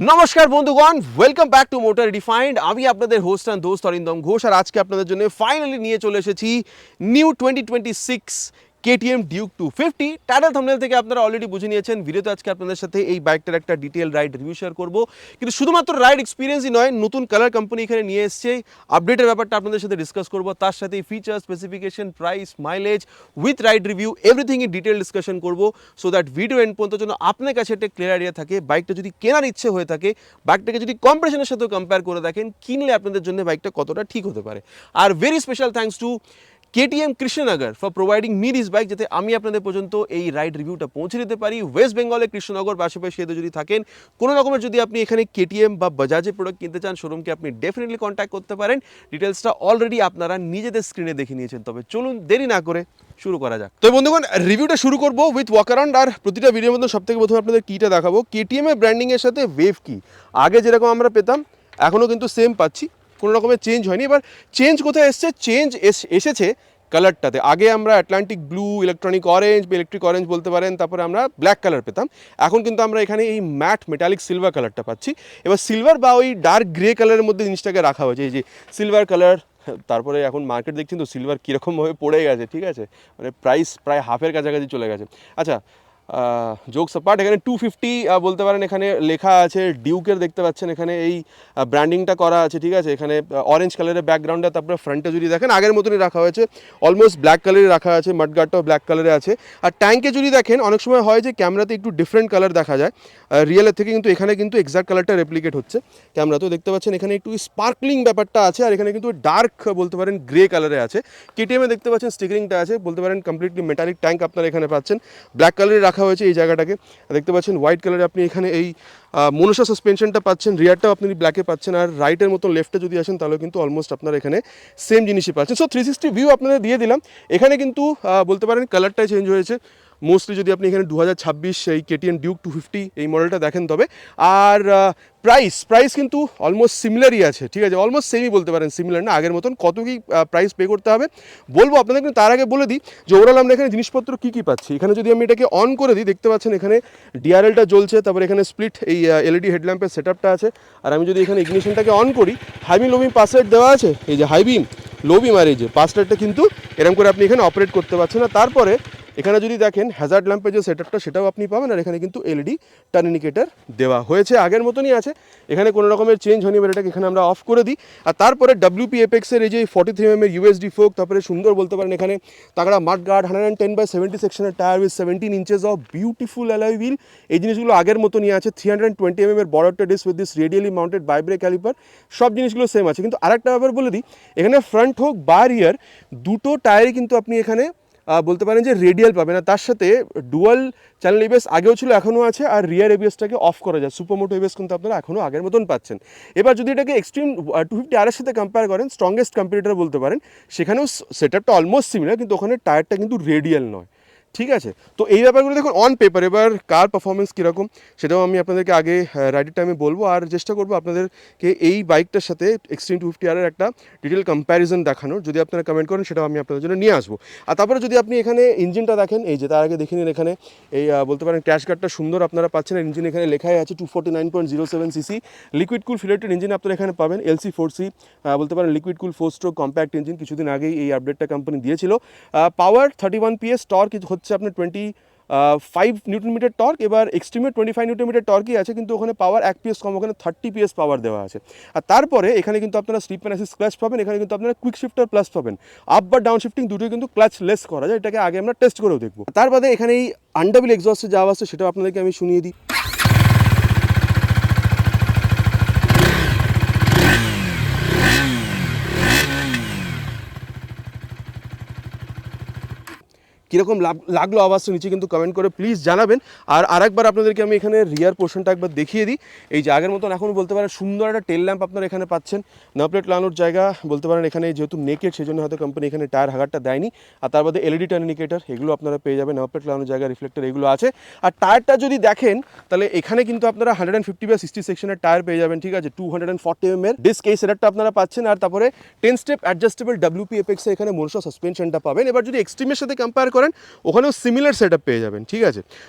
নমস্কার বন্ধুগণ, welcome back to motor redefined. আমি আপনাদের হোস্ট অ্যান্ড দোস্ত অরিন্দম ঘোষ, আর আজকে আপনাদের জন্য ফাইনালি নিয়ে চলে এসেছি new 2026 KTM Duke 250। Title thumbnail থেকে আপনারা অলরেডি বুঝে নিয়েছেন। ভিডিওতে আজকে আপনাদের সাথে এই বাইকটার একটা ডিটেল রাইড রিভিউ শেয়ার করবো, কিন্তু শুধুমাত্র রাইড এক্সপিরিয়েন্সই নয়, নতুন কালার কোম্পানি এখানে নিয়ে এসছে, আপডেটের ব্যাপারটা আপনাদের সাথে ডিসকাস করবো, তার সাথে feature, specification, price, mileage with ride review everything in detail discussion করবো, সো দ্যাট ভিডিও এন্ড পর্যন্ত জন্য আপনার কাছে একটা ক্লিয়ার আইডিয়া থাকে। বাইকটা যদি কেনার ইচ্ছে হয়ে থাকে, বাইকটাকে যদি কম্পিটিশনের সাথেও কম্পেয়ার করে দেখেন, কিনলে আপনাদের জন্য বাইকটা কতটা ঠিক হতে পারে। Are very special thanks to KTM Krishnanagar for providing me this bike, যাতে আমি আপনাদের পর্যন্ত এই রাইড রিভিউটা পৌঁছে দিতে পারি। ওয়েস্ট বেঙ্গলে কৃষ্ণনগর পাশাপাশি যদি থাকেন, কোনো রকমের যদি আপনি এখানে KTM বা বাজাজের প্রোডাক্ট কিনতে চান, শোরুমকে আপনি ডেফিনেটলি কন্ট্যাক্ট করতে পারেন। ডিটেলসটা অলরেডি আপনারা নিজেদের স্ক্রিনে দেখে নিয়েছেন। তবে চলুন দেরি না করে শুরু করা যাক। তো বন্ধুগণ, রিভিউটা শুরু করবো উইথ ওয়াক অ্যারাউন্ড। আর প্রতিটা ভিডিওর মধ্যে সব থেকে প্রথমে আপনাদের কিটা দেখাবো। KTM এর ব্র্যান্ডিংয়ের সাথে ওয়েভ কি আগে যেরকম আমরা পেতাম, এখনও কিন্তু সেম পাচ্ছি, কোনো রকমের চেঞ্জ হয়নি। এবার চেঞ্জ কোথায় এসছে? চেঞ্জ এসেছে কালারটাতে। আগে আমরা অ্যাটলান্টিক ব্লু, ইলেকট্রনিক অরেঞ্জ বা ইলেকট্রিক অরেঞ্জ বলতে পারেন, তারপরে আমরা ব্ল্যাক কালার পেতাম। এখন কিন্তু আমরা এখানে এই ম্যাট মেটালিক সিলভার কালারটা পাচ্ছি। এবার সিলভার বা ওই ডার্ক গ্রে কালারের মধ্যে জিনিসটাকে রাখা হয়েছে, এই যে সিলভার কালার। তারপরে এখন মার্কেট দেখছেন তো সিলভার কীরকমভাবে পড়ে গেছে, ঠিক আছে, মানে প্রাইস প্রায় হাফের কাছাকাছি চলে গেছে। আচ্ছা, জোকস অ্যাপার্ট, এখানে 250 বলতে পারেন, এখানে লেখা আছে ডিউকের, দেখতে পাচ্ছেন এখানে এই ব্র্যান্ডিংটা করা আছে, ঠিক আছে। এখানে অরেঞ্জ কালারের ব্যাকগ্রাউন্ডে, তারপরে ফ্রন্টে যদি দেখেন আগের মতনই রাখা হয়েছে, অলমোস্ট ব্ল্যাক কালারে রাখা আছে, মাডগার্ডটাও ব্ল্যাক কালারে আছে। আর ট্যাঙ্কে যদি দেখেন, অনেক সময় হয় যে ক্যামেরাতে একটু ডিফারেন্ট কালার দেখা যায় রিয়েলের থেকে, কিন্তু এখানে কিন্তু এক্সাক্ট কালারটা রেপ্লিকেট হচ্ছে ক্যামেরাতেও। দেখতে পাচ্ছেন এখানে একটু স্পার্কলিং ব্যাপারটা আছে, আর এখানে কিন্তু ডার্ক বলতে পারেন গ্রে কালারে আছে। KTM দেখতে পাচ্ছেন স্টিকারিংটা আছে, বলতে পারেন কমপ্লিটলি মেটালিক ট্যাঙ্ক আপনারা এখানে পাচ্ছেন। ব্ল্যাক কালারে রাখা হয়েছে এই জায়গাটাকে, দেখতে পাচ্ছেন হোয়াইট কালারে আপনি এখানে এই মনোসা সাসপেনশনটা পাচ্ছেন, রিয়ারটাও আপনি ব্ল্যাকে পাচ্ছেন। আর রাইটের মতো লেফটে যদি আসেন, তাহলে কিন্তু অলমোস্ট আপনারা এখানে সেম জিনিসই পাচ্ছেন। সো 360 ভিউ আপনাদের দিয়ে দিলাম। এখানে কিন্তু বলতে পারেন কালারটাই চেঞ্জ হয়েছে মোস্টলি, যদি আপনি এখানে 2026 এই KTM ডিউক 250 এই মডেলটা দেখেন তবে। আর প্রাইস কিন্তু অলমোস্ট সিমিলারই আছে, ঠিক আছে, অলমোস্ট সেমই বলতে পারেন, সিমিলার না আগের মতন। কত কি প্রাইস পে করতে হবে বলবো আপনাদের, কিন্তু তার আগে বলে দিই যে ওভারঅল আমরা এখানে জিনিসপত্র কী কী পাচ্ছি। এখানে যদি আমি এটাকে অন করে দিই, দেখতে পাচ্ছেন এখানে ডিআরএলটা জ্বলছে, তারপরে এখানে স্প্লিট এই LED হেডল্যাম্পের সেটআপটা আছে। আর আমি যদি এখানে ইগনিশনটাকে অন করি, হাইবিম লোবিম পাস লাইট দেওয়া আছে, এই যে হাইবিম লোবিম আর এই যে পাস লাইটটা কিন্তু এরকম করে আপনি এখানে অপারেট করতে পারছেন। না তারপরে এখানে যদি দেখেন হ্যাজার্ড ল্যাম্পের যে সেটআপটা, সেটাও আপনি পাবেন। আর এখানে কিন্তু LED টার্ন ইন্ডিকেটর দেওয়া হয়েছে, আগের মতনই আছে, এখানে কোনো রকমের চেঞ্জ হয়নি। এবার এটাকে এখানে আমরা অফ করে দিই। আর তারপরে WP এপেক্সের এই যে 43mm এর USD ফোক, তারপরে সুন্দর বলতে পারেন এখানে তাগড়া মাড গার্ড, 110/70 সেকশনের tyre with 17 inches of beautiful alloy wheel. এই জিনিসগুলো আগের মতনই আছে। 320mm এর বড় একটা disc with this radially mounted ByBre caliper, সব জিনিসগুলো সেম আছে। কিন্তু আরেকটা ব্যাপার বলে দিই, এখানে ফ্রন্ট হোক বা রিয়ার দুটো টায়ারই কিন্তু আপনি এখানে বলতে পারেন যে রেডিয়াল পাবেন। আর তার সাথে ডুয়াল চ্যানেল ABS আগেও ছিল, এখনও আছে। আর রিয়ার ABSটাকে অফ করা যায়, সুপারমোটো ABS কিন্তু আপনারা এখনও আগের মতন পাচ্ছেন। এবার যদি এটাকে এক্সট্রিম 250R এর সাথে কম্পেয়ার করেন, স্ট্রংগেস্ট কম্পিটিটর বলতে পারেন, সেখানেও সেটআপটা অলমোস্ট সিমিলার, কিন্তু ওখানে টায়ারটা কিন্তু রেডিয়াল নয়, ঠিক আছে। তো এই ব্যাপারগুলো দেখুন অন পেপার। এবার কার পারফরমেন্স কীরকম সেটাও আমি আপনাদেরকে আগে রাইডের টাইমে বলবো, আর চেষ্টা করবো আপনাদেরকে এই বাইকটার সাথে এক্সট্রিম 250R এর একটা ডিটেল কম্প্যারিজন দেখানোর। যদি আপনারা কমেন্ট করেন, সেটাও আমি আপনাদের জন্য নিয়ে আসবো। আর তারপরে যদি আপনি এখানে ইঞ্জিনটা দেখেন, এই যে তার আগে দেখে নিন, এখানে এই বলতে পারেন ক্র্যাশ গার্ডটা সুন্দর আপনারা পাচ্ছেন। ইঞ্জিন এখানে লেখাই আছে 249.07cc লিকুইড কুল ফিলেটেড ইঞ্জিন আপনারা এখানে পাবেন। LC4C বলতে পারেন লিকুইড কুল 4 স্ট্রোক কম্প্যাক্ট ইঞ্জিন, কিছুদিন আগেই এই আপডেটটা কোম্পানি দিয়েছিল। পাওয়ার 31 PS, টর্ক হচ্ছে আপনার 25 নিউটন মিটার টর্ক। এবার এক্সট্রিমে 25 নিউটন মিটার টর্কই আছে, কিন্তু ওখানে পাওয়ার 1 PS কম, ওখানে 30 PS পাওয়ার দেওয়া আছে। আর তারপরে এখানে কিন্তু আপনারা স্লিপ অ্যান্ড অ্যাসিস্ট ক্লাচ পাবেন, এখানে কিন্তু আপনারা কুইক শিফটার প্লাস পাবেন। আপ বা ডাউন শিফটিং দুটোই কিন্তু ক্লাচ লেস করা যায়, এটাকে আগে আমরা টেস্ট করেও দেখবো। তার বাদে এখানে এই আন্ডারবিল এক্সস্টে যাওয়া আছে, সেটাও আপনাদেরকে আমি শুনিয়ে দিই। কীরকম লাগলো আওয়াজটা নিচে কিন্তু কমেন্ট করে প্লিজ জানাবেন। আর আরেকবার আপনাদেরকে আমি এখানে রিয়ার পোর্শনটা একবার দেখিয়ে দিই। এই যে আগের মতন এখন বলতে পারেন সুন্দর একটা টেল ল্যাম্প আপনারা এখানে পাচ্ছেন। নাম্বার প্লেট লাগানোর জায়গা বলতে পারেন এখানে যেহেতু নেকেড, সেই জন্য হয়তো কোম্পানি এখানে টায়ার হাগারটা দেয়নি। আর তার বাদে LED টার্ন ইন্ডিকেটর এগুলো আপনারা পেয়ে যাবেন। নাম্বার প্লেট লাগানোর জায়গা, রিফ্লেক্টর এগুলো আছে। আর টায়ারটা যদি দেখেন, তাহলে এখানে কিন্তু আপনারা 150/60 সেকশনের টায়ার পেয়ে যাবেন, ঠিক আছে। 240mm এর ডিস্ক এই সেটআপটা আপনারা পাচ্ছেন। আর তারপরে 10 স্টেপ অ্যাডজাস্টেবল WP এপেক্সে এখানে মনোসা সাসপেনশনটা পাবেন। এবার যদি এক্সট্রিমের সাথে কম্পেয়ার করেন, পারেন, ওখানেও সিমিলার সেট আপ পেয়ে যাবেন, ঠিক আছে।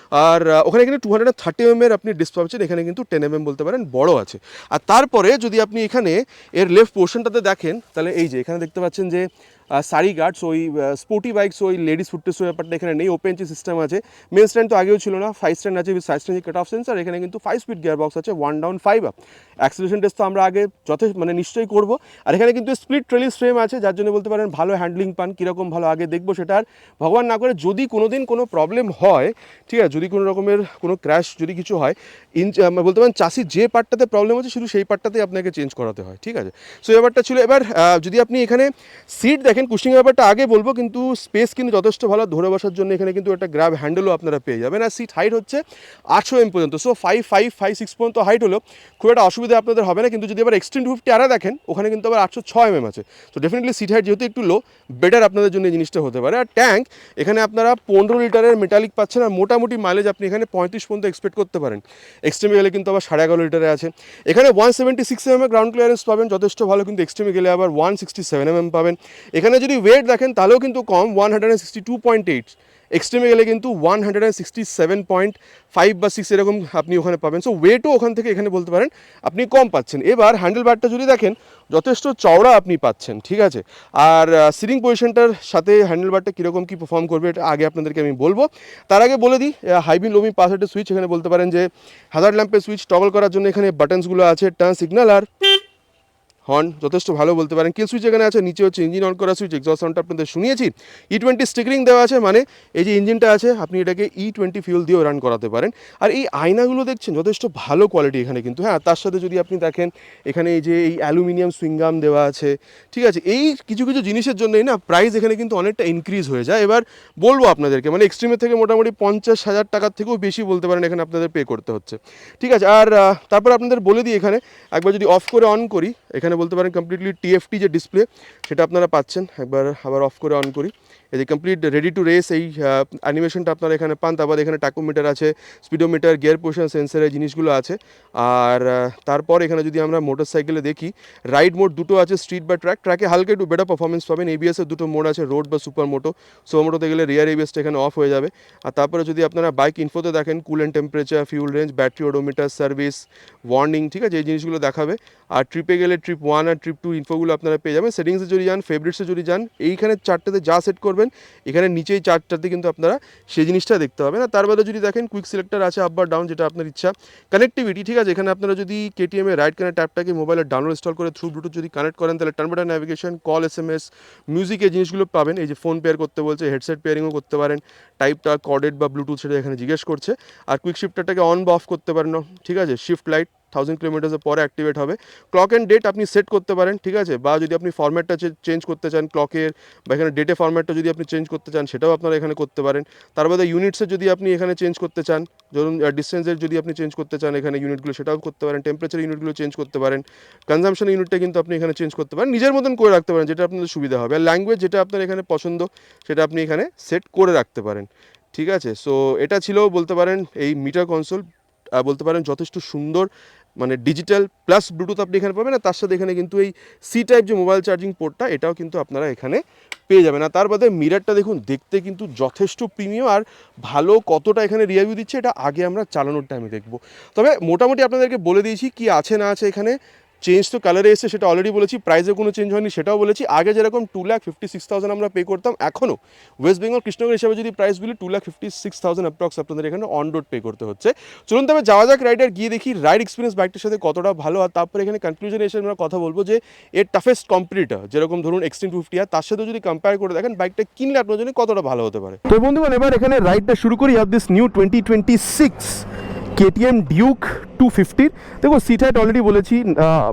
আর ওখানে কিন্তু 230 mm আপনি ডিসপ্লে পাচ্ছেন, এখানে কিন্তু 10 mm বলতে পারেন বড় আছে। আর তারপরে যদি আপনি এখানে এর লেফট পোর্শনটাতে দেখেন, তাহলে এই যে এখানে দেখতে পাচ্ছেন যে সারি গার্ডস, ওই স্পোর্টি বাইকস, ওই লেডিস ফুটটেস্ট ব্যাপারটা এখানে নেই। ওপেন জি সিস্টেম আছে, মেন স্ট্যান্ড তো আগেও ছিল না, 5 স্ট্যান্ড আছে with side stand cut off sensor. এখানে কিন্তু 5 স্পিড গিয়ার বক্স আছে, 1 ডাউন 5 আপ। অ্যাক্সিলারেশন টেস্ট তো আমরা আগে মানে নিশ্চয়ই করবো। আর এখানে কিন্তু স্প্লিট ট্রেলিস ফ্রেম আছে, যার জন্য বলতে পারেন ভালো হ্যান্ডলিং পান। কীরকম ভালো আগে দেখবো সেটা আর ভগবান না করে যদি কোনো দিন কোনো প্রবলেম হয়, ঠিক আছে, যদি কোনো রকমের কোনো ক্র্যাশ যদি কিছু হয়, বলতে পারেন চাষি যে পার্টটাতে প্রবলেম হচ্ছে শুধু সেই পার্টটাতে আপনাকে চেঞ্জ করাতে হয়, ঠিক আছে। সো ব্যাপারটা ছিল। এবার যদি আপনি এখানে সিট দেখেন, কুশিং ব্যাপারটা আগে বলবো, কিন্তু স্পেস কিন্তু যথেষ্ট ভালো ধরে বসার জন্য। এখানে কিন্তু একটা গ্র্যাব হ্যান্ডেলও আপনারা পেয়ে যাবেন। আর সিট হাইট হচ্ছে 800 mm পর্যন্ত, সো 5.6 পর্যন্ত হাইট হলো, খুব একটা অসুবিধা আপনাদের হবে না। কিন্তু যদি আবার এক্সট্রিম 250 আরা দেখেন, ওখানে কিন্তু আবার 806 mm আছে। তো ডেফিনেটলি সিট হাইট যেহেতু একটু লো, বেটার আপনাদের জন্য এই জিনিসটা হতে পারে। আর ট্যাঙ্ক এখানে আপনারা 15 লিটারের মেটালিক পাচ্ছেন, আর মোটামুটি মাইলেজ আপনি এখানে 35 পর্যন্ত এক্সপেক্ট করতে পারেন। এক্সট্রিমে গেলে কিন্তু আবার 11.5 লিটারে আছে। এখানে 176 mm গ্রাউন্ড ক্লিয়ারেন্স পাবেন, যথেষ্ট ভালো। কিন্তু এক্সট্রিমে গেলে আবার 167 mm পাবেন। এখানে যদি ওয়েট দেখেন তাহলেও কিন্তু কম, 162.8। এক্সট্রিমে গেলে কিন্তু 167.5 বা 6 এরকম আপনি ওখানে পাবেন। সো ওয়েটও ওখান থেকে এখানে বলতে পারেন আপনি কম পাচ্ছেন। এবার হ্যান্ডেল বারটা যদি দেখেন, যথেষ্ট চওড়া আপনি পাচ্ছেন, ঠিক আছে। আর সিটিং পজিশনটার সাথে হ্যান্ডেল বারটা কীরকম কী পারফর্ম করবে এটা আগে আপনাদেরকে আমি বলবো। তার আগে বলে দিই, হাইবিন লোমিন পাস একটা সুইচ, এখানে বলতে পারেন যে হাজার ল্যাম্পের সুইচ টগল করার জন্য এখানে বাটনসগুলো আছে, টার্ন সিগন্যাল আর হর্ন যথেষ্ট ভালো বলতে পারেন। কিল সুইচ এখানে আছে, নিচে হচ্ছে ইঞ্জিন অন করা সুইচ, এক্সস্ট সাউন্ডটা আপনাদের শুনিয়েছি। E20 স্টিকারিং দেওয়া আছে, মানে এই যে ইঞ্জিনটা আছে আপনি এটাকে E20 ফিউল দিয়েও রান করাতে পারেন। আর এই আয়নাগুলো দেখছেন যথেষ্ট ভালো কোয়ালিটি এখানে কিন্তু। হ্যাঁ, তার সাথে যদি আপনি দেখেন এখানে এই যে এই অ্যালুমিনিয়াম সুইংগাম দেওয়া আছে, ঠিক আছে। এই কিছু কিছু জিনিসের জন্যই না প্রাইস এখানে কিন্তু অনেকটা ইনক্রিজ হয়ে যায়। এবার বলবো আপনাদেরকে, মানে এক্সট্রিমের থেকে মোটামুটি 50,000 টাকার থেকেও বেশি বলতে পারেন এখানে আপনাদের পে করতে হচ্ছে, ঠিক আছে। আর তারপর আপনাদের বলে দিই, এখানে একবার যদি অফ করে অন করি, এখানে বলতে পারেন কমপ্লিটলি TFT যে ডিসপ্লে সেটা আপনারা পাচ্ছেন। একবার আবার অফ করে অন করি, এই যে কমপ্লিট রেডি টু রেস এই অ্যানিমেশনটা আপনারা এখানে পান। তারপর এখানে টাকোমিটার আছে, স্পিডোমিটার, গিয়ার পোজিশন সেন্সার, এই জিনিসগুলো আছে। আর তারপর এখানে যদি আমরা মোটর সাইকেলে দেখি, রাইড মোড দুটো আছে, স্ট্রিট বা ট্র্যাক। ট্র্যাকে হালকা একটু বেটার পারফরমেন্স পাবেন। ABS-এর দুটো মোড আছে, রোড বা সুপার মোটো। সুপার মোটোতে গেলে রিয়ার ABS-টা এখানে অফ হয়ে যাবে। আর তারপরে যদি আপনারা বাইক ইনফোতে দেখেন, coolant temperature, fuel range, battery odometer, service, warning, ঠিক আছে, এই জিনিসগুলো দেখাবে। আর ট্রিপে গেলে ট্রিপ 1 আর ট্রিপ 2 ইনফোগুলো আপনারা পেয়ে যাবেন। সেটিংসে যদি যান, ফেভারিটসে যদি যান, এইখানে চারটাতে যা সেট করবেন এখানে নিচেই চারটাতে কিন্তু আপনারা সেই জিনিসটা দেখতে পাবেন। আর তার বাদে যদি দেখেন কুইক সিলেক্টর আছে, আপ বা ডাউন, যেটা আপনার ইচ্ছা। কানেক্টিভিটি, ঠিক আছে, এখানে আপনারা যদি KTM এর রাইট কানেক্ট অ্যাপটাকে মোবাইলে ডাউনলোড ইনস্টল করে থ্রু ব্লুটুথ যদি কানেক্ট করেন, তাহলে turn button navigation, call, SMS, music, এই জিনিসগুলো পাবেন। এই যে ফোন পেয়ার করতে বলছে, হেডসেট পেয়ারিংও করতে পারেন। টাইপটা কর্ডেড বা ব্লুটুথ সেটা এখানে জিজ্ঞেস করছে। আর কুইক শিফটারটাকে অন বা অফ করতে পারেন, ঠিক আছে। শিফট লাইট 1000 কিলোমিটারের পরে অ্যাক্টিভেট হবে। ক্লক অ্যান্ড ডেট আপনি সেট করতে পারেন, ঠিক আছে। বা যদি আপনি ফরম্যাটটা চেঞ্জ করতে চান ক্লকের, বা এখানে ডেটে ফরম্যাটটা যদি আপনি চেঞ্জ করতে চান, সেটাও আপনারা এখানে করতে পারেন। তার বাদে ইউনিটসে যদি আপনি এখানে চেঞ্জ করতে চান, ধরুন ডিস্টেন্সের যদি আপনি চেঞ্জ করতে চান এখানে ইউনিটগুলো, সেটাও করতে পারেন। টেম্পারেচার ইউনিটগুলো চেঞ্জ করতে পারেন। কনজাম্পশন ইউনিটটা কিন্তু আপনি এখানে চেঞ্জ করতে পারেন, নিজের মতন করে রাখতে পারেন, যেটা আপনাদের সুবিধা হবে। আর ল্যাঙ্গুয়েজ যেটা আপনার এখানে পছন্দ সেটা আপনি এখানে সেট করে রাখতে পারেন, ঠিক আছে। সো এটা ছিল বলতে পারেন এই মিটার কনসোল, বলতে পারেন যথেষ্ট সুন্দর, মানে ডিজিটাল প্লাস ব্লুটুথ আপনি এখানে পাবেন। আর তার সাথে এখানে কিন্তু এই C-টাইপ যে মোবাইল চার্জিং পোর্টটা, এটাও কিন্তু আপনারা এখানে পেয়ে যাবেন। আর তার বাদে মিরারটা দেখুন, দেখতে কিন্তু যথেষ্ট প্রিমিয়াম আর ভালো। কতটা এখানে রিভিউ দিচ্ছে এটা আগে আমরা চালানোর টাইমে দেখব। তবে মোটামুটি আপনাদেরকে বলে দিয়েছি কি আছে না আছে এখানে। চেঞ্জ তো কালারে এসে, সেটা অলরেডি বলেছি। প্রাইসে কোনো চেঞ্জ হয়নি সেটাও বলেছি। আগে যেরকম 2,56,000 আমরা পে করতাম, এখনও ওয়েস্ট বেঙ্গল কৃষ্ণনগর হিসাবে যদি প্রাইস বলি 2,56,000 অ্যাপ্রক্স আপনাদের এখানে অন রোড পে করতে হচ্ছে। চলুন তবে যাওয়া যাক রাইডার, গিয়ে দেখি রাইড এক্সপিরিয়েন্স বাইকটার সাথে কতটা ভালো। আর তারপরে এখানে কনক্লুশনে এসে আমরা কথা বলবো যে এর টাফেস্ট কম্পিটিটর যেরকম ধরুন এক্সট্রিম 250 আর তার সাথে যদি কম্পেয়ার করে দেখেন বাইকটা কিনলে আপনার জন্য কতটা ভালো হতে পারে। তো বন্ধুগণ, এবার এখানে রাইডটা শুরু করি। আর দিস নিউ 2026 KTM Duke 250। দেখো সিট হাইট অলরেডি বলেছি,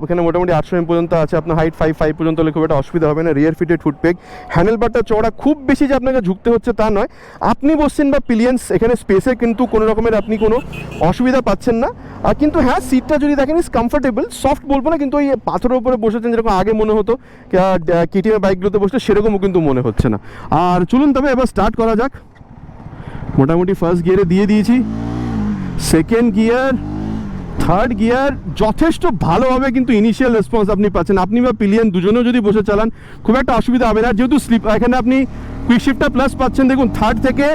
এখানে মোটামুটি 800 mm পর্যন্ত আছে। আপনার হাইট 5.5 পর্যন্ত হলে খুব একটা অসুবিধা হবে না। রিয়ার ফিটেড ফুটপেগ, হ্যান্ডেল বারটা চওড়া, খুব বেশি যে আপনাকে ঝুঁকতে হচ্ছে তা নয়। আপনি বসছেন বা পিলিয়ন্স, এখানে স্পেসে কিন্তু কোনো রকমের আপনি কোনো অসুবিধা পাচ্ছেন না। আর কিন্তু হ্যাঁ, সিটটা যদি দেখেন ইজ কমফোর্টেবল, সফট বলবো না, কিন্তু ওই পাথরের উপরে বসেছেন যেরকম আগে মনে হতো KTM বাইকগুলোতে বসলে, সেরকমও কিন্তু মনে হচ্ছে না। আর চলুন তবে এবার স্টার্ট করা যাক। মোটামুটি ফার্স্ট গিয়ারে দিয়ে দিয়েছি, সেকেন্ড গিয়ার, থার্ড গিয়ার, যথেষ্ট ভালোভাবে কিন্তু ইনিশিয়াল রেসপন্স আপনি পাচ্ছেন। আপনি বা পিলিয়ন দুজনেও যদি বসে চালান খুব একটা অসুবিধা হবে না, যেহেতু স্লিপ এখানে আপনি কুইক শিফটটা প্লাস পাচ্ছেন। দেখুন থার্ড থেকে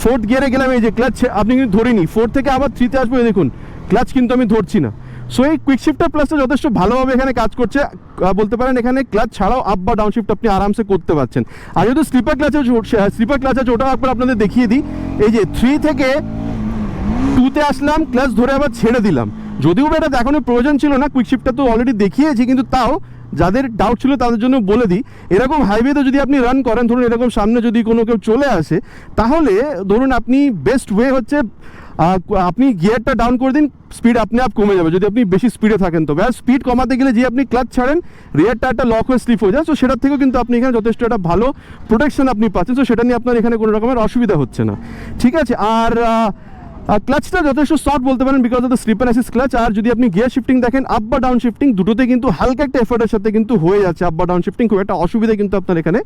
ফোর্থ গিয়ারে গেলাম, এই যে ক্লাচ আপনি কিন্তু ধরিনি, ফোর্থ থেকে আবার থ্রিতে আসবো, দেখুন ক্লাচ কিন্তু আমি ধরছি না। সো এই কুইক শিফটার প্লাসটা যথেষ্ট ভালোভাবে এখানে কাজ করছে, বলতে পারেন এখানে ক্লাচ ছাড়াও আপ বা ডাউন শিফট আপনি আরামসে করতে পারছেন। আর যেহেতু স্লিপার ক্লাচ আছে ওটাও একবার আপনাদের দেখিয়ে দিই। এই যে 3 থেকে 2তে আসলাম, ক্লাচ ধরে আবার ছেড়ে দিলাম, যদিও এটা দেখানোর প্রয়োজন ছিল না, কুইক শিফটটা তো অলরেডি দেখিয়েছি, কিন্তু তাও যাদের ডাউট ছিল তাদের জন্য বলে দিই। এরকম হাইওয়েতে যদি আপনি রান করেন, ধরুন এরকম সামনে যদি কোনো কেউ চলে আসে, তাহলে ধরুন আপনি বেস্ট ওয়ে হচ্ছে আপনি গিয়ারটা ডাউন করে দিন, স্পিড আপনি আপ কমে যাবে যদি আপনি বেশি স্পিডে থাকেন। তবে আর স্পিড কমাতে গেলে যে আপনি ক্লাচ ছাড়েন, রিয়ার টায়ারটা লক হয়ে স্লিপ হয়ে যায়, সো সেটার থেকেও কিন্তু আপনি এখানে যথেষ্ট একটা ভালো প্রোটেকশন আপনি পাচ্ছেন। সো সেটা নিয়ে আপনার এখানে কোনো রকমের অসুবিধা হচ্ছে না, ঠিক আছে। আর ক্লাচটা যথেষ্ট সফট বলতে পারেন, because of the slipper assist clutch. আর যদি আপনি গিয়ার শিফটিং দেখেন, আপ বা ডাউন শিফটিং দুটোতে কিন্তু হালকা একটা এফোর্টের সাথে কিন্তু হয়ে যাচ্ছে, আপ বা ডাউন শিফটিং খুব একটা অসুবিধা কিন্তু আপনার এখানে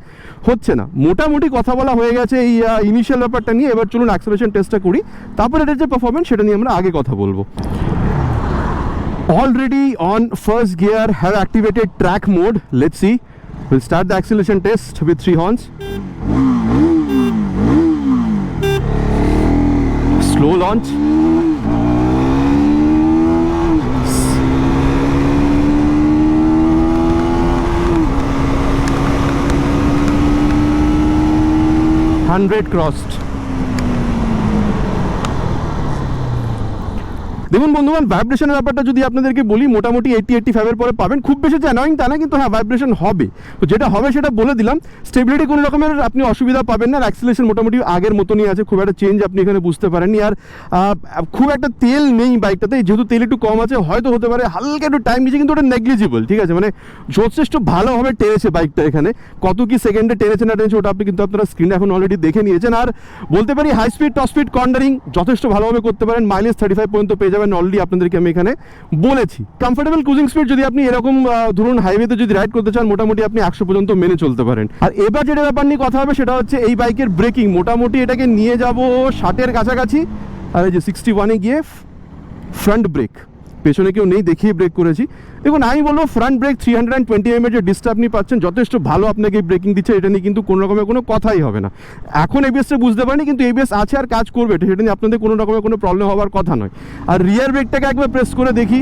হচ্ছে না। মোটামুটি কথা বলা হয়ে গেছে এই ইনিশিয়াল ব্যাপারটা নিয়ে। এবার চলুন অ্যাক্সেলারেশন টেস্টটা করি, তারপর এটার যে পারফরমেন্স সেটা নিয়ে আমরা আগে কথা বলবো। Already on first gear, have activated track mode. Let's see. We'll start the acceleration test with 3 horns. Slow launch. Hundred crossed. দেখুন বন্ধুগণ, ভাইব্রেশনের ব্যাপারটা যদি আপনাদেরকে বলি, মোটামুটি 80-85 পরে পাবেন, খুব বেশি যে অ্যানয়িং তা না, কিন্তু হ্যাঁ ভাইব্রেশন হবে। তো যেটা হবে সেটা বলে দিলাম। স্টেবিলিটি কোনো রকমের আপনি অসুবিধা পাবেন না, অ্যাক্সিলারেশন মোটামুটি আগের মতনই আছে, খুব একটা চেঞ্জ আপনি এখানে বুঝতে পারেননি। আর খুব একটা তেল নেই বাইকটাতে, যেহেতু তেল একটু কম আছে, হয়তো হতে পারে হালকা একটু টাইম নিয়েছে, কিন্তু ওটা নেগলিজিবল, ঠিক আছে। মানে যথেষ্ট ভালোভাবে টেনেছে বাইকটা, এখানে কত কি সেকেন্ডে টেনেছে না টেনেছে ওটা আপনি কিন্তু আপনারা স্ক্রিনে এখন অলরেডি দেখে নিয়েছেন। আর বলতে পারি high speed top speed cornering যথেষ্ট ভালোভাবে করতে পারেন, মাইলেজ 35 পর্যন্ত পেয়ে যাবেন, অলরেডি আপনাদেরকে আমি এখানে বলেছি। কমফোর্টেবল ক্রুজিং স্পিড যদি আপনি এরকম ধরুন হাইওয়েতে যদি রাইড করতে চান, মোটামুটি আপনি 100 পর্যন্ত মেনে চলতে পারেন। আর এবার যেটা ব্যাপার নিয়ে কথা হবে সেটা হচ্ছে এই বাইকের ব্রেকিং। মোটামুটি এটাকে নিয়ে যাব 60-এর কাছাকাছি। আর এই যে 61-এ গিয়ে ফ্রন্ট ব্রেক, পেছনে কেউ নেই দেখিয়ে ব্রেক করেছি। দেখুন আমি বলবো ফ্রন্ট ব্রেক 320 mm যে ডিসটা আপনি পাচ্ছেন, যথেষ্ট ভালো আপনাকে ব্রেকিং দিচ্ছে, এটা নিয়ে কিন্তু কোনো রকমের কোনো কথাই হবে না। এখন এবিএসটা বুঝতে পারিনি, কিন্তু এবিএস আছে আর কাজ করবে, সেটা নিয়ে আপনাদের কোনো রকমের কোনো প্রবলেম হওয়ার কথা নয়। আর রিয়ার ব্রেকটাকে একবার প্রেস করে দেখি,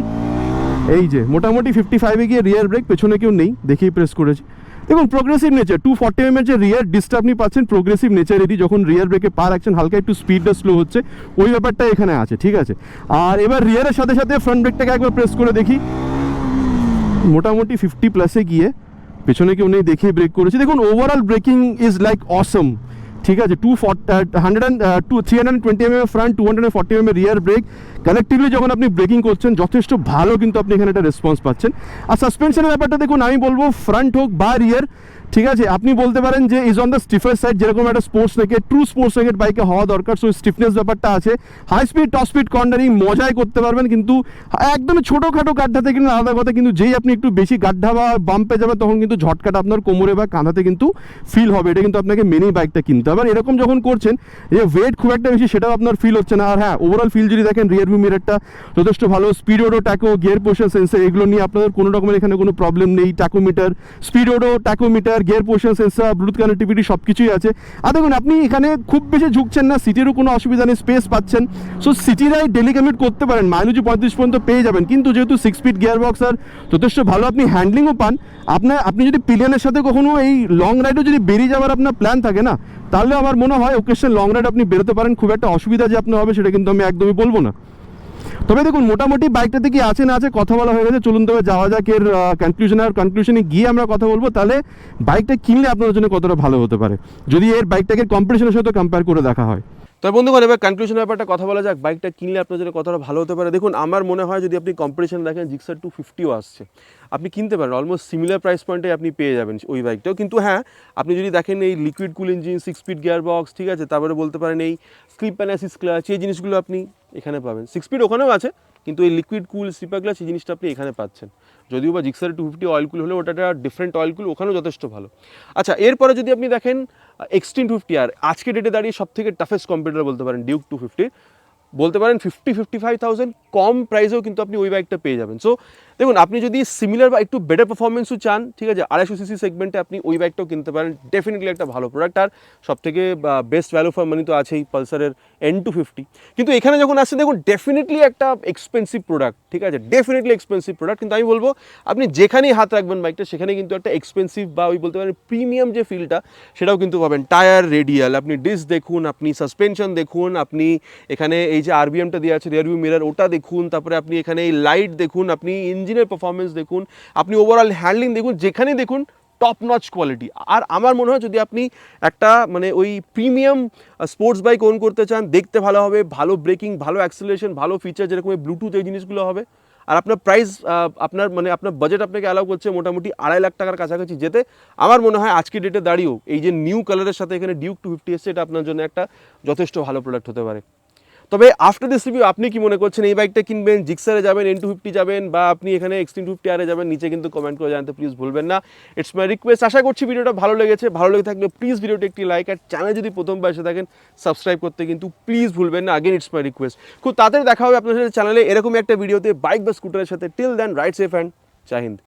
এই যে মোটামুটি 55-এ গিয়ে রিয়ার ব্রেক, পেছনে কেউ নেই দেখেই প্রেস করেছি। দেখুন প্রোগ্রেসিভ নেচার, 240 mm যে রিয়ার ডিসটা আপনি পাচ্ছেন, প্রোগ্রেসিভ নেচারেরই, যখন রিয়ার ব্রেকে পা রাখছেন হালকা একটু স্পিডটা স্লো হচ্ছে, ওই ব্যাপারটা এখানে আছে, ঠিক আছে। আর এবার রিয়ারের সাথে সাথে ফ্রন্ট ব্রেকটাকে একবার প্রেস করে দেখি, মোটামুটি 50+ গিয়ে পেছনে কেউ নেই দেখে ব্রেক করেছি। দেখুন ওভারঅল ব্রেকিং ইজ লাইক অসম, ঠিক আছে। 320 mm ফ্রন্ট, 240 mm রিয়ার ব্রেক, কালেক্টিভলি যখন আপনি ব্রেকিং করছেন যথেষ্ট ভালো কিন্তু আপনি এখানে একটা রেসপন্স পাচ্ছেন। আর সাসপেনশনের ব্যাপারটা দেখুন, আমি বলবো ফ্রন্ট হোক বা রিয়ার, ঠিক আছে, আপনি বলতে পারেন যে is on the stiffer side, যেরকম একটা sports naked, true sports naked বাইকে হওয়া দরকার। সো স্টিফনেস ব্যাপারটা আছে, high speed top speed cornering মজাই করতে পারবেন, কিন্তু একদমই ছোটোখাটো গাড্ডাতে কিন্তু আলাদা কথা, কিন্তু যেই আপনি একটু বেশি গাড্ডা বা বাম্পে যাবে তখন কিন্তু ঝটকাটা আপনার কোমরে বা কাঁধাতে কিন্তু ফিল হবে, এটা কিন্তু আপনাকে মেনেই বাইকটা কিনতে হবে। আর এরকম যখন করছেন যে ওয়েট খুব একটা বেশি সেটাও আপনার ফিল হচ্ছে না। আর হ্যাঁ ওভারঅল ফিল যদি দেখেন, রিয়ার ভিউ মিররটা যথেষ্ট ভালো, speedo tacho gear position sensor, এগুলো নিয়ে আপনাদের কোনো রকমের এখানে কোনো প্রবলেম নেই। Tachometer, speedo tachometer, gear position sensor, Bluetooth connectivity সব কিছুই আছে। আর দেখুন আপনি এখানে খুব বেশি ঝুঁকছেন না, সিটিরও কোনো অসুবিধা নেই, স্পেস পাচ্ছেন। So city ride daily commute করতে পারেন, মাইলেজও 35 পর্যন্ত পেয়ে যাবেন। কিন্তু যেহেতু 6 স্পিড গিয়ার বক্স আর যথেষ্ট ভালো আপনি হ্যান্ডলিংও পান, আপনি যদি পিলিয়নের সাথে কখনো এই লং রাইডও যদি বেরিয়ে যাওয়ার আপনার প্ল্যান থাকে না, তাহলে আমার মনে হয় ওকেশন লং রাইড আপনি বেরোতে পারেন। খুব একটা অসুবিধা যে আপনার হবে সেটা কিন্তু আমি একদমই বলবো না। তবে দেখুন মোটামুটি বাইকটাতে কি আছে না আছে কথা বলা হয়ে গেছে, চলুন তবে যাওয়া যাক এর কনক্লুশনে। আর কনক্লুশনে গিয়ে আমরা কথা বলবো তাহলে বাইকটা কিনলে আপনাদের জন্য কতটা ভালো হতে পারে যদি এর বাইকটাকে কম্পিটিশনের সাথে কম্পেয়ার করে দেখা হয়। তো বন্ধুগণ এবার কনক্লুশনের ব্যাপারটা কথা বলা যাক, বাইকটা কিনলে আপনার জন্য কতটা ভালো হতে পারে। দেখুন আমার মনে হয় যদি আপনি কম্পিটিশন দেখেন, জিক্সার 250ও আসছে, আপনি কিনতে পারেন, অলমোস্ট সিমিলার প্রাইস পয়েন্টে আপনি পেয়ে যাবেন ওই বাইকটাও। কিন্তু হ্যাঁ আপনি যদি দেখেন এই লিকুইড কুল ইঞ্জিন, 6 স্পিড গিয়ার বক্স, ঠিক আছে, তারপরে বলতে পারেন এই স্লিপ অ্যান্ড অ্যাসিস্ট ক্লাচ, এই জিনিসগুলো আপনি এখানে পাবেন। 6 স্পিড ওখানেও আছে, কিন্তু এই লিকুইড কুল স্লিপার ক্লাচ এই জিনিসটা আপনি এখানে পাচ্ছেন। যদিও বা জিক্সার 250 অয়েল কুল হলে ওটা একটা ডিফারেন্ট অয়েল কুল, ওখানেও যথেষ্ট ভালো। আচ্ছা এরপরে যদি আপনি দেখেন এক্সট্রিম 250 আর আজকে ডেটে দাঁড়িয়ে সব থেকে টাফেস্ট কম্পিউটার বলতে পারেন ডিউক 250, বলতে পারেন 50-55,000 কম প্রাইসেও কিন্তু আপনি ওই বাইকটা পেয়ে যাবেন। সো দেখুন, আপনি যদি সিমিলার বা একটু বেটার পারফরমেন্সও চান, ঠিক আছে, 250cc সেগমেন্টে আপনি ওই বাইকটাও কিনতে পারেন, ডেফিনেটলি একটা ভালো প্রোডাক্ট। আর সব থেকে বেস্ট ভ্যালু ফর মানি তো আছেই পালসারের N250। কিন্তু এখানে যখন আসছে দেখুন, ডেফিনেটলি একটা এক্সপেন্সিভ প্রোডাক্ট, ঠিক আছে, ডেফিনেটলি এক্সপেন্সিভ প্রোডাক্ট। কিন্তু আমি বলবো আপনি যেখানেই হাত রাখবেন বাইকটা, সেখানে কিন্তু একটা এক্সপেন্সিভ বা ওই বলতে পারেন প্রিমিয়াম যে ফিলটা, সেটাও কিন্তু পাবেন। টায়ার, রেডিয়াল, আপনি ডিস্ক দেখুন, আপনি সাসপেনশন দেখুন, আপনি এখানে এই যে আরবিএমটা দেওয়া আছে রিয়ার ভিউ মিরর, ওটা দেখুন, তারপরে আপনি এখানে এই লাইট দেখুন, আপনি ইঞ্জিনের পারফরমেন্স দেখুন, আপনি ওভারঅল হ্যান্ডলিং দেখুন, যেখানেই দেখুন টপ নচ কোয়ালিটি। আর আমার মনে হয় যদি আপনি একটা মানে ওই প্রিমিয়াম স্পোর্টস বাইক ওন করতে চান, দেখতে ভালো হবে, ভালো ব্রেকিং, ভালো অ্যাক্সিলারেশন, ভালো ফিচার, যেরকম ব্লুটুথ, এই জিনিসগুলো হবে, আর আপনার প্রাইস, আপনার মানে আপনার বাজেট আপনাকে অ্যালাউ করছে মোটামুটি 2.5 লাখ টাকার কাছাকাছি যেতে, আমার মনে হয় আজকে ডেটে দাঁড়িয়েও এই যে নিউ কালারের সাথে এখানে ডিউক 250 এসছে, এটা আপনার জন্য একটা যথেষ্ট ভালো প্রোডাক্ট হতে পারে। তবে আফটার দিস রিভিউ আপনি কি মনে করছেন, এই বাইকটা কিনবেন, জিক্সারে যাবেন, N250 যাবেন, বা আপনি এখানে X350 আরে যাবেন? নিচে কিন্তু কমেন্ট করে জানাতে প্লিজ ভুলবেন না। It's my request. আশা করছি ভিডিওটা ভালো লেগেছে। ভালো লেগে থাকলে প্লিজ ভিডিওটি একটি লাইক, আর চ্যানেল যদি প্রথমবার এসে থাকেন সাবস্ক্রাইব করতে কিন্তু প্লিজ ভুলবেন না। Again it's my request. খুব তাড়াতাড়ি দেখা হবে আপনার সাথে চ্যানেলে এরকমই একটা ভিডিওতে বাইক বা স্কুটারের সাথে। Till then ride safe and Jai Hind.